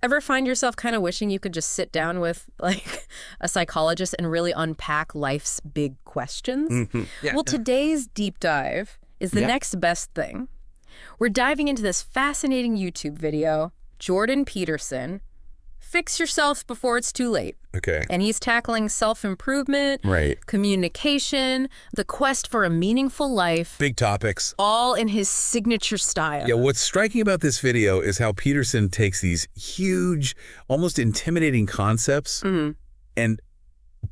Ever find yourself kind of wishing you could just sit down with, like, a psychologist and really unpack life's big questions? Yeah. Well, today's deep dive is the next best thing. We're diving into this fascinating YouTube video, Jordan Peterson, Fix Yourself Before It's Too Late. Okay. And he's tackling self-improvement, communication, the quest for a meaningful life. Big topics. All in his signature style. Yeah, what's striking about this video is how Peterson takes these huge, almost intimidating concepts and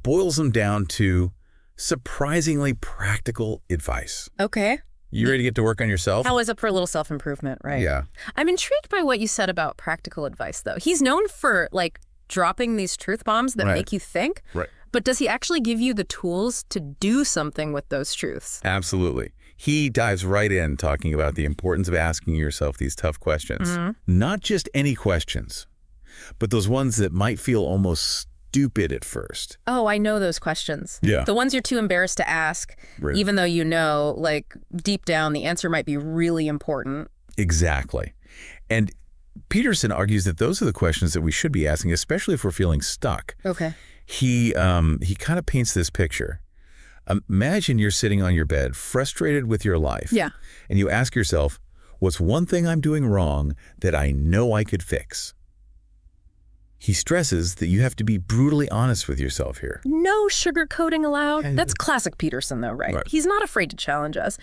boils them down to surprisingly practical advice. Okay. You ready to get to work on yourself? How is it for a little self-improvement, right? Yeah. I'm intrigued by what you said about practical advice, though. He's known for, like, dropping these truth bombs that make you think. Right. But does he actually give you the tools to do something with those truths? Absolutely. He dives right in talking about the importance of asking yourself these tough questions. Not just any questions, but those ones that might feel almost stupid at first. Oh, I know those questions. Yeah. The ones you're too embarrassed to ask, even though you know, like, deep down, the answer might be really important. Exactly. And Peterson argues that those are the questions that we should be asking, especially if we're feeling stuck. Okay. He kind of paints this picture. Imagine you're sitting on your bed, frustrated with your life. Yeah. And you ask yourself, what's one thing I'm doing wrong that I know I could fix? He stresses that you have to be brutally honest with yourself here. No sugarcoating allowed. That's classic Peterson, though, right? He's not afraid to challenge us.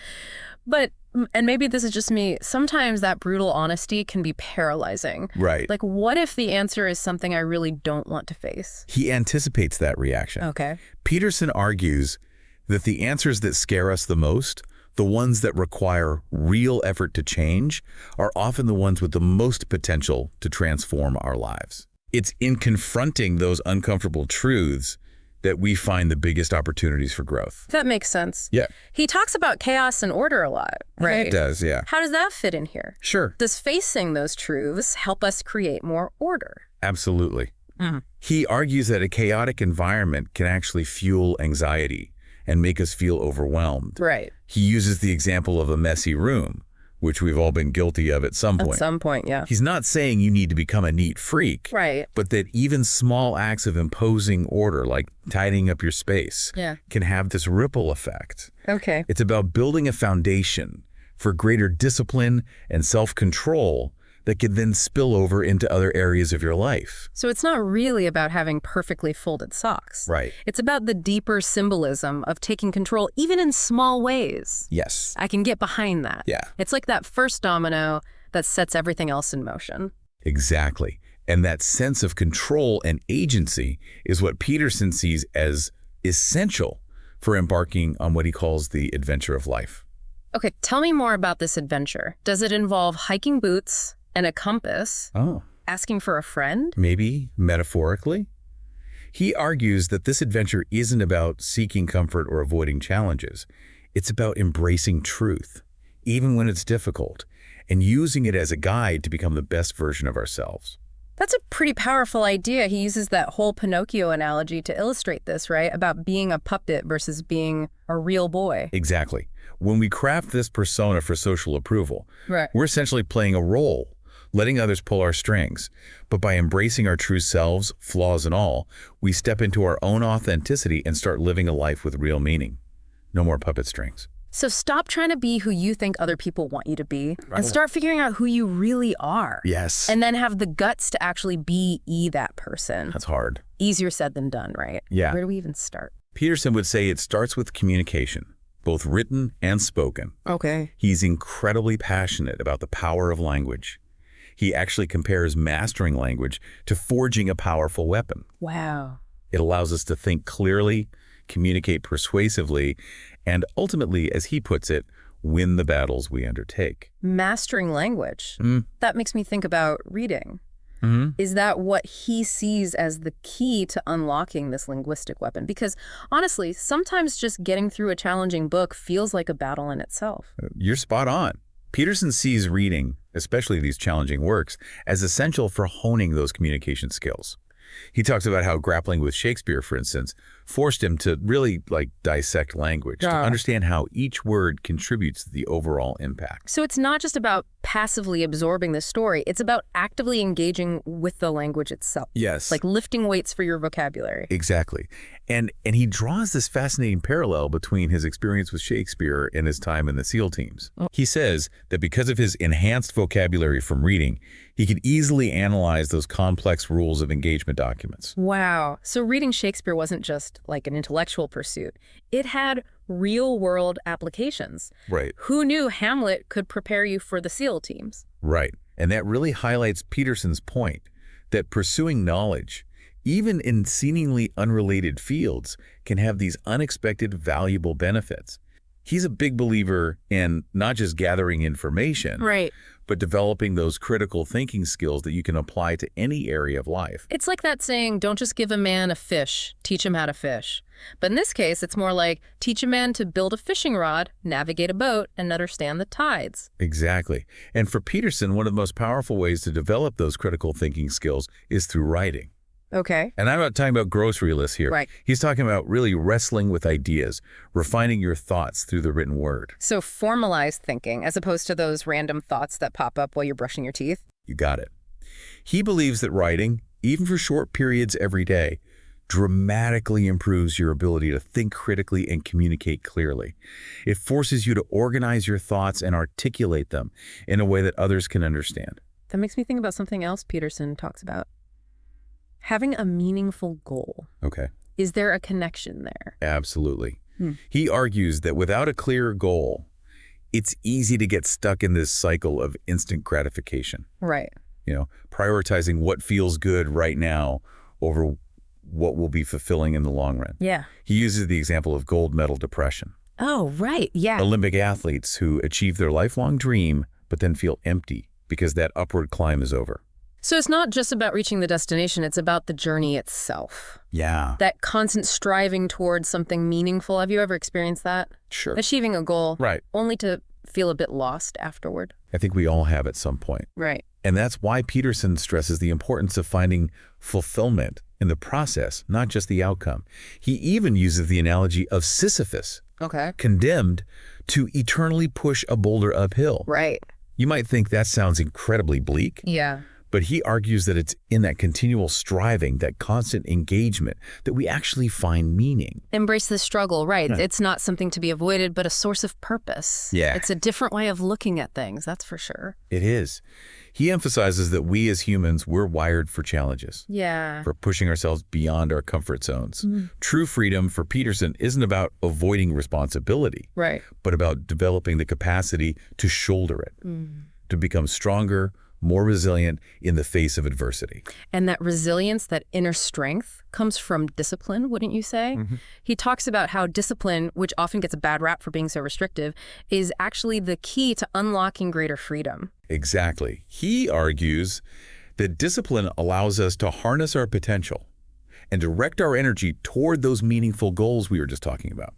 But, and maybe this is just me, sometimes that brutal honesty can be paralyzing. Right. Like, what if the answer is something I really don't want to face? He anticipates that reaction. Okay. Peterson argues that the answers that scare us the most, the ones that require real effort to change, are often the ones with the most potential to transform our lives. It's in confronting those uncomfortable truths that we find the biggest opportunities for growth. That makes sense. Yeah. He talks about chaos and order a lot, right? It does, yeah. How does that fit in here? Sure. Does facing those truths help us create more order? Absolutely. He argues that a chaotic environment can actually fuel anxiety and make us feel overwhelmed. Right. He uses the example of a messy room, which we've all been guilty of at some point. At some point, yeah. He's not saying you need to become a neat freak, Right. but that even small acts of imposing order, like tidying up your space, can have this ripple effect. Okay. It's about building a foundation for greater discipline and self-control that can then spill over into other areas of your life. So it's not really about having perfectly folded socks. Right. It's about the deeper symbolism of taking control, even in small ways. Yes. I can get behind that. Yeah. It's like that first domino that sets everything else in motion. Exactly. And that sense of control and agency is what Peterson sees as essential for embarking on what he calls the adventure of life. Okay, tell me more about this adventure. Does it involve hiking boots and a compass? Oh. Asking for a friend? Maybe metaphorically. He argues that this adventure isn't about seeking comfort or avoiding challenges. It's about embracing truth, even when it's difficult, and using it as a guide to become the best version of ourselves. That's a pretty powerful idea. He uses that whole Pinocchio analogy to illustrate this, right? About being a puppet versus being a real boy. Exactly. When we craft this persona for social approval, we're essentially playing a role, letting others pull our strings. But by embracing our true selves, flaws and all, we step into our own authenticity and start living a life with real meaning. No more puppet strings. So stop trying to be who you think other people want you to be and start figuring out who you really are. Yes. And then have the guts to actually be that person. That's hard. Easier said than done, right? Yeah. Where do we even start? Peterson would say it starts with communication, both written and spoken. Okay. He's incredibly passionate about the power of language. He actually compares mastering language to forging a powerful weapon. Wow. It allows us to think clearly, communicate persuasively, and ultimately, as he puts it, win the battles we undertake. Mastering language. That makes me think about reading. Is that what he sees as the key to unlocking this linguistic weapon? Because honestly, sometimes just getting through a challenging book feels like a battle in itself. You're spot on. Peterson sees reading, especially these challenging works, as essential for honing those communication skills. He talks about how grappling with Shakespeare, for instance, forced him to really dissect language, to understand how each word contributes to the overall impact. So it's not just about passively absorbing the story, it's about actively engaging with the language itself. Yes. Like lifting weights for your vocabulary. Exactly. And he draws this fascinating parallel between his experience with Shakespeare and his time in the SEAL teams. He says that because of his enhanced vocabulary from reading, he could easily analyze those complex rules of engagement documents. Wow. So reading Shakespeare wasn't just like an intellectual pursuit. It had real-world applications. Right. Who knew Hamlet could prepare you for the SEAL teams? Right. And that really highlights Peterson's point that pursuing knowledge, even in seemingly unrelated fields, can have these unexpected valuable benefits. He's a big believer in not just gathering information, right, but developing those critical thinking skills that you can apply to any area of life. It's like that saying, don't just give a man a fish, teach him how to fish. But in this case, it's more like teach a man to build a fishing rod, navigate a boat, and understand the tides. Exactly. And for Peterson, one of the most powerful ways to develop those critical thinking skills is through writing. Okay. And I'm not talking about grocery lists here. Right. He's talking about really wrestling with ideas, refining your thoughts through the written word. So formalized thinking, as opposed to those random thoughts that pop up while you're brushing your teeth? You got it. He believes that writing, even for short periods every day, dramatically improves your ability to think critically and communicate clearly. It forces you to organize your thoughts and articulate them in a way that others can understand. That makes me think about something else Peterson talks about. Having a meaningful goal. Okay. Is there a connection there? Absolutely. He argues that without a clear goal, it's easy to get stuck in this cycle of instant gratification. Right. Prioritizing what feels good right now over what will be fulfilling in the long run. Yeah. He uses the example of gold medal depression. Oh, right. Yeah. Olympic athletes who achieve their lifelong dream, but then feel empty because that upward climb is over. So it's not just about reaching the destination, it's about the journey itself. Yeah. That constant striving towards something meaningful. Have you ever experienced that? Sure. Achieving a goal. Right. Only to feel a bit lost afterward. I think we all have at some point. Right. And that's why Peterson stresses the importance of finding fulfillment in the process, not just the outcome. He even uses the analogy of Sisyphus, condemned to eternally push a boulder uphill. Right. You might think that sounds incredibly bleak. Yeah. But he argues that it's in that continual striving, that constant engagement, that we actually find meaning. Embrace the struggle, right. It's not something to be avoided, but a source of purpose. Yeah. It's a different way of looking at things, that's for sure. It is. He emphasizes that we as humans, we're wired for challenges. Yeah. For pushing ourselves beyond our comfort zones. True freedom for Peterson isn't about avoiding responsibility, right, but about developing the capacity to shoulder it, to become stronger, more resilient in the face of adversity. And that resilience, that inner strength, comes from discipline, wouldn't you say? He talks about how discipline, which often gets a bad rap for being so restrictive, is actually the key to unlocking greater freedom. Exactly. He argues that discipline allows us to harness our potential and direct our energy toward those meaningful goals we were just talking about.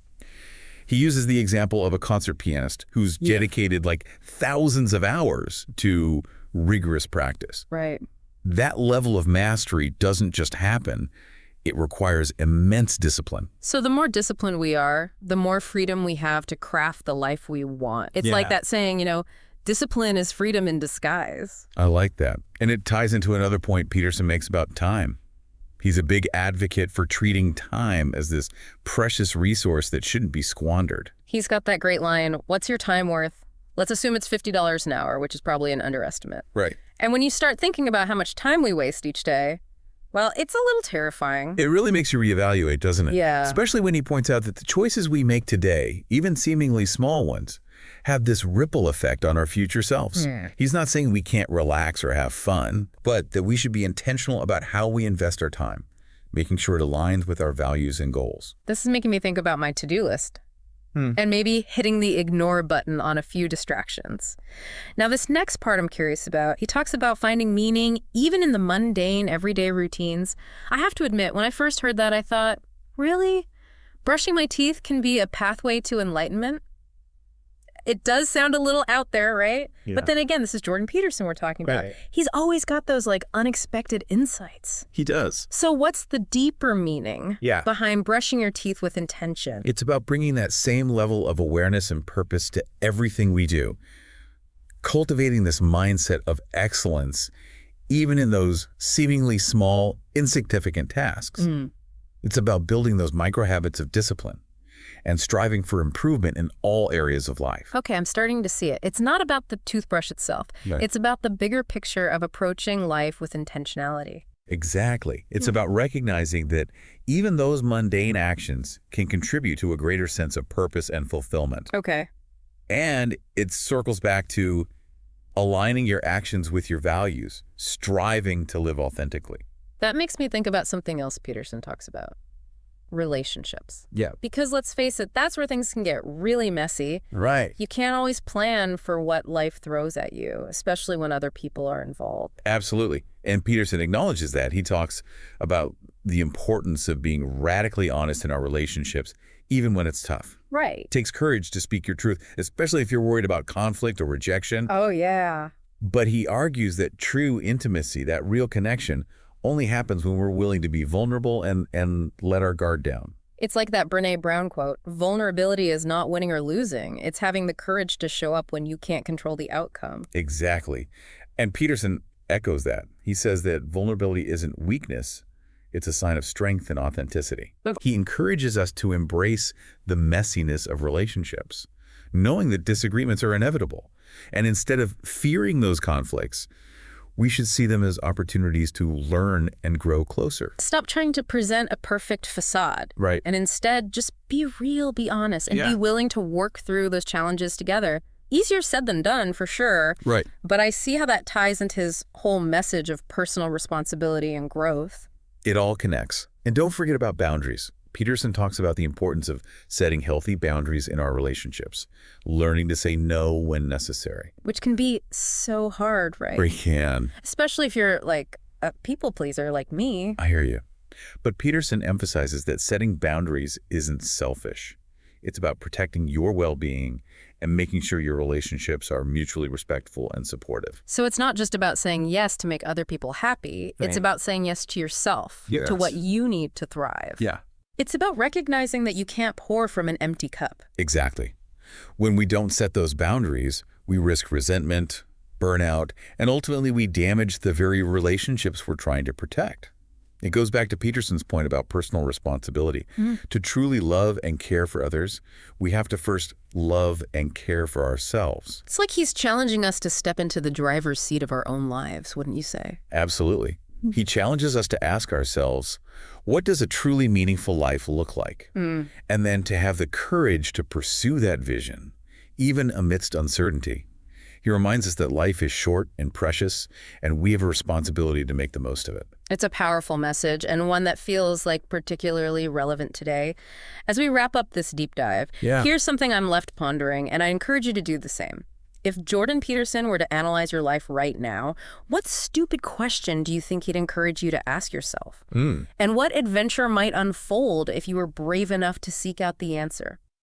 He uses the example of a concert pianist who's dedicated thousands of hours to rigorous practice. Right. That level of mastery doesn't just happen. It requires immense discipline. So the more disciplined we are, the more freedom we have to craft the life we want. It's like that saying, discipline is freedom in disguise. I like that. And it ties into another point Peterson makes about time. He's a big advocate for treating time as this precious resource that shouldn't be squandered. He's got that great line, what's your time worth? Let's assume it's $50 an hour, which is probably an underestimate. Right. And when you start thinking about how much time we waste each day, well, it's a little terrifying. It really makes you reevaluate, doesn't it? Yeah. Especially when he points out that the choices we make today, even seemingly small ones, have this ripple effect on our future selves. He's not saying we can't relax or have fun, but that we should be intentional about how we invest our time, making sure it aligns with our values and goals. This is making me think about my to-do list. And maybe hitting the ignore button on a few distractions. Now, this next part I'm curious about, he talks about finding meaning even in the mundane, everyday routines. I have to admit, when I first heard that, I thought, really? Brushing my teeth can be a pathway to enlightenment? It does sound a little out there, right? Yeah. But then again, this is Jordan Peterson we're talking about. Right. He's always got those like unexpected insights. He does. So what's the deeper meaning Yeah. behind brushing your teeth with intention? It's about bringing that same level of awareness and purpose to everything we do. Cultivating this mindset of excellence, even in those seemingly small, insignificant tasks. It's about building those micro habits of discipline and striving for improvement in all areas of life. Okay, I'm starting to see it. It's not about the toothbrush itself. Right. It's about the bigger picture of approaching life with intentionality. Exactly. It's about recognizing that even those mundane actions can contribute to a greater sense of purpose and fulfillment. Okay. And it circles back to aligning your actions with your values, striving to live authentically. That makes me think about something else Peterson talks about. Relationships. Yeah. Because let's face it, that's where things can get really messy. Right. You can't always plan for what life throws at you, especially when other people are involved. Absolutely. And Peterson acknowledges that. He talks about the importance of being radically honest in our relationships, even when it's tough. Right. It takes courage to speak your truth, especially if you're worried about conflict or rejection. Oh, yeah. But he argues that true intimacy, that real connection, only happens when we're willing to be vulnerable and let our guard down. It's like that Brené Brown quote, vulnerability is not winning or losing. It's having the courage to show up when you can't control the outcome. Exactly. And Peterson echoes that. He says that vulnerability isn't weakness. It's a sign of strength and authenticity. He encourages us to embrace the messiness of relationships, knowing that disagreements are inevitable. And instead of fearing those conflicts, we should see them as opportunities to learn and grow closer. Stop trying to present a perfect facade. Right. And instead, just be real, be honest, and be willing to work through those challenges together. Easier said than done, for sure. Right. But I see how that ties into his whole message of personal responsibility and growth. It all connects. And don't forget about boundaries. Peterson talks about the importance of setting healthy boundaries in our relationships, learning to say no when necessary. Which can be so hard, right? We can. Especially if you're like a people pleaser like me. I hear you. But Peterson emphasizes that setting boundaries isn't selfish. It's about protecting your well-being and making sure your relationships are mutually respectful and supportive. So it's not just about saying yes to make other people happy. Right. It's about saying yes to yourself, Yes. to what you need to thrive. Yeah. It's about recognizing that you can't pour from an empty cup. Exactly. When we don't set those boundaries, we risk resentment, burnout, and ultimately we damage the very relationships we're trying to protect. It goes back to Peterson's point about personal responsibility. To truly love and care for others, we have to first love and care for ourselves. It's like he's challenging us to step into the driver's seat of our own lives, wouldn't you say? Absolutely. He challenges us to ask ourselves, what does a truly meaningful life look like? And then to have the courage to pursue that vision, even amidst uncertainty. He reminds us that life is short and precious, and we have a responsibility to make the most of it. It's a powerful message, and one that feels like particularly relevant today. As we wrap up this deep dive, here's something I'm left pondering, and I encourage you to do the same. If Jordan Peterson were to analyze your life right now, what stupid question do you think he'd encourage you to ask yourself? And what adventure might unfold if you were brave enough to seek out the answer?